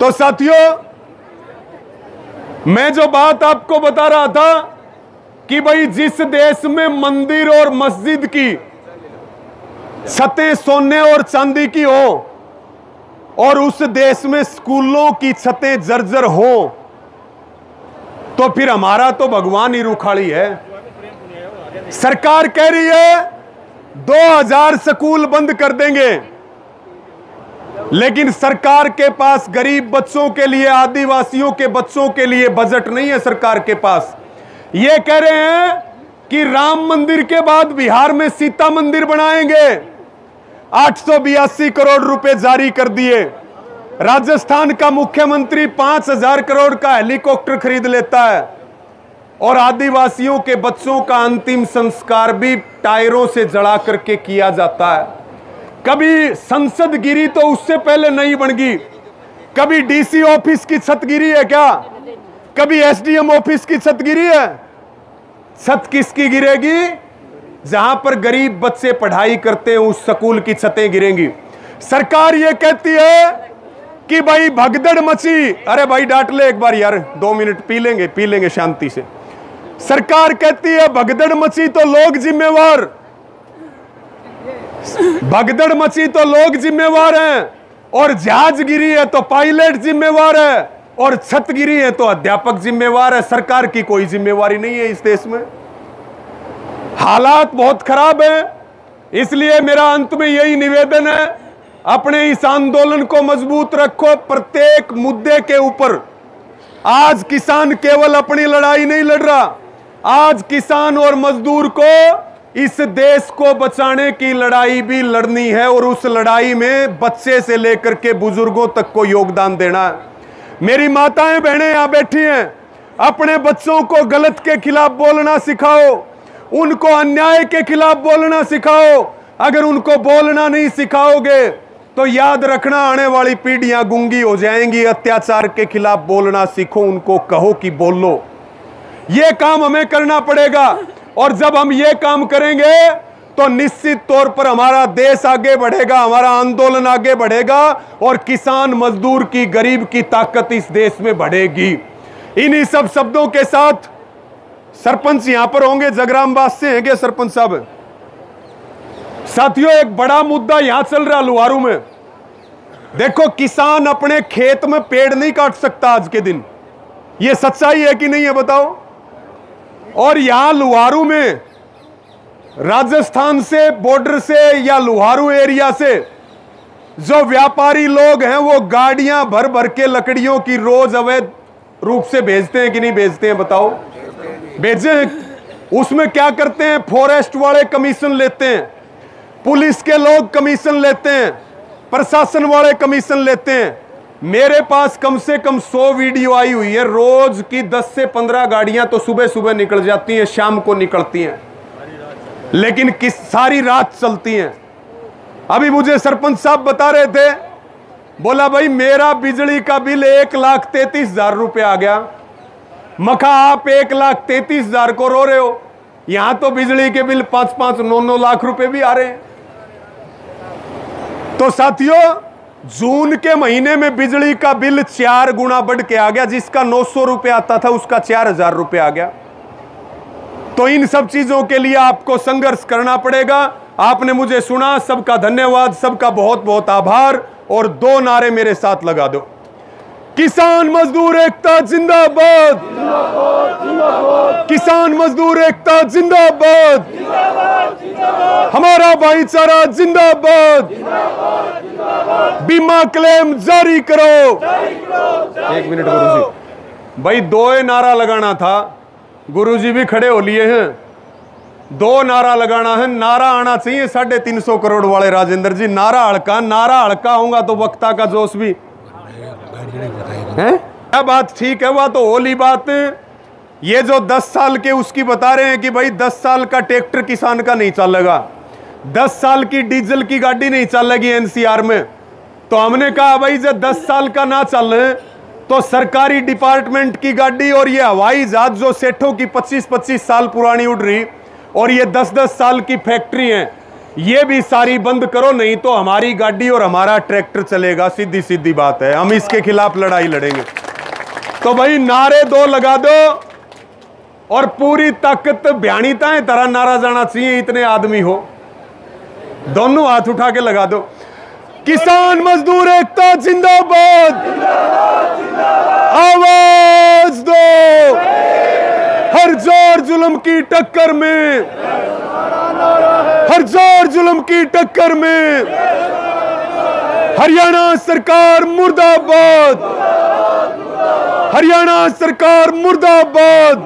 तो साथियों, मैं जो बात आपको बता रहा था कि भाई जिस देश में मंदिर और मस्जिद की छतें सोने और चांदी की हो और उस देश में स्कूलों की छतें जर्जर हो, तो फिर हमारा तो भगवान ही रुखाड़ी है। सरकार कह रही है 2000 स्कूल बंद कर देंगे, लेकिन सरकार के पास गरीब बच्चों के लिए, आदिवासियों के बच्चों के लिए बजट नहीं है सरकार के पास। ये कह रहे हैं कि राम मंदिर के बाद बिहार में सीता मंदिर बनाएंगे। 882 करोड़ रुपए जारी कर दिए। राजस्थान का मुख्यमंत्री 5000 करोड़ का हेलीकॉप्टर खरीद लेता है और आदिवासियों के बच्चों का अंतिम संस्कार भी टायरों से जला करके किया जाता है। कभी संसद गिरी तो उससे पहले नहीं बन गई। कभी डीसी ऑफिस की छत गिरी है क्या? कभी एसडीएम ऑफिस की छत गिरी है? छत किसकी गिरेगी? जहां पर गरीब बच्चे पढ़ाई करते हैं उस स्कूल की छतें गिरेंगी। सरकार ये कहती है कि भाई भगदड़ मची। अरे भाई डांट ले एक बार यार, 2 मिनट पी लेंगे शांति से। सरकार कहती है भगदड़ मची तो लोग जिम्मेवार, भगदड़ मची तो लोग जिम्मेवार हैं, और जहाज गिरी है तो पायलट जिम्मेवार है, और छत गिरी है तो अध्यापक जिम्मेवार है। सरकार की कोई जिम्मेवारी नहीं है इस देश में। हालात बहुत खराब है। इसलिए मेरा अंत में यही निवेदन है, अपने इस आंदोलन को मजबूत रखो प्रत्येक मुद्दे के ऊपर। आज किसान केवल अपनी लड़ाई नहीं लड़ रहा, आज किसान और मजदूर को इस देश को बचाने की लड़ाई भी लड़नी है, और उस लड़ाई में बच्चे से लेकर के बुजुर्गों तक को योगदान देना है। मेरी माताएं बहनें यहां बैठी हैं, अपने बच्चों को गलत के खिलाफ बोलना सिखाओ, उनको अन्याय के खिलाफ बोलना सिखाओ। अगर उनको बोलना नहीं सिखाओगे तो याद रखना आने वाली पीढ़ियां गूंगी हो जाएंगी। अत्याचार के खिलाफ बोलना सीखो, उनको कहो कि बोलो। यह काम हमें करना पड़ेगा, और जब हम ये काम करेंगे तो निश्चित तौर पर हमारा देश आगे बढ़ेगा, हमारा आंदोलन आगे बढ़ेगा, और किसान मजदूर की, गरीब की ताकत इस देश में बढ़ेगी। इन्हीं सब शब्दों के साथ सरपंच यहां पर होंगे, जगरामबाद से हैं सरपंच साहब। साथियों, एक बड़ा मुद्दा यहां चल रहा लुहारू में। देखो, किसान अपने खेत में पेड़ नहीं काट सकता आज के दिन। यह सच्चाई है कि नहीं है बताओ? और यहां लुहारू में राजस्थान से, बॉर्डर से या लुहारू एरिया से जो व्यापारी लोग हैं वो गाड़ियां भर भर के लकड़ियों की रोज अवैध रूप से भेजते हैं कि नहीं भेजते हैं बताओ? भेजे। उसमें क्या करते हैं? फॉरेस्ट वाले कमीशन लेते हैं, पुलिस के लोग कमीशन लेते हैं, प्रशासन वाले कमीशन लेते हैं। मेरे पास कम से कम 100 वीडियो आई हुई है। रोज की 10 से 15 गाड़ियां तो सुबह सुबह निकल जाती हैं, शाम को निकलती हैं, लेकिन किस सारी रात चलती हैं। अभी मुझे सरपंच साहब बता रहे थे, बोला भाई मेरा बिजली का बिल 1,33,000 रुपए आ गया। मखा आप 1,33,000 को रो रहे हो, यहां तो बिजली के बिल 5-5, 9-9 लाख रुपए भी आ रहे हैं। तो साथियों, जून के महीने में बिजली का बिल 4 गुना बढ़ के आ गया। जिसका 900 रुपए आता था उसका 4000 रुपए आ गया। तो इन सब चीजों के लिए आपको संघर्ष करना पड़ेगा। आपने मुझे सुना, सबका धन्यवाद, सबका बहुत बहुत आभार। और 2 नारे मेरे साथ लगा दो। किसान मजदूर एकता जिंदाबाद, किसान मजदूर एकता जिंदाबाद, हमारा भाईचारा जिंदाबाद, बीमा क्लेम जारी करो। 1 मिनट गुरुजी, भाई 2 नारा लगाना था, गुरुजी भी खड़े हो लिए हैं। 2 नारा लगाना है, नारा आना चाहिए 350 करोड़ वाले राजेंद्र जी। नारा हल्का होगा तो वक्ता का जोश भी है। क्या बात ठीक है, वह तो होली बात। ये जो 10 साल के उसकी बता रहे हैं कि भाई 10 साल का ट्रैक्टर किसान का नहीं चलेगा, 10 साल की डीजल की गाड़ी नहीं चलेगी एनसीआर में। तो हमने कहा भाई जब 10 साल का ना चले तो सरकारी डिपार्टमेंट की गाड़ी और ये हवाई जहाज जो सेठों की 25-25 साल पुरानी उड़ रही, और ये 10-10 साल की फैक्ट्री है, ये भी सारी बंद करो, नहीं तो हमारी गाड़ी और हमारा ट्रैक्टर चलेगा। सीधी सीधी बात है, हम इसके खिलाफ लड़ाई लड़ेंगे। तो भाई नारे दो लगा दो और पूरी ताकत भ्याणीता है तरह नारा जाना चाहिए, इतने आदमी हो। दोनों हाथ उठा के लगा दो। किसान मजदूर एकता जिंदाबाद, आवाज दो। हर जोर जुल्म की टक्कर में, हर जोर जुल्म की टक्कर में हरियाणा सरकार मुर्दाबाद, हरियाणा सरकार मुर्दाबाद।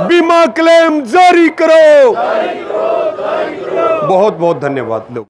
बीमा क्लेम जारी करो। बहुत बहुत धन्यवाद लोग।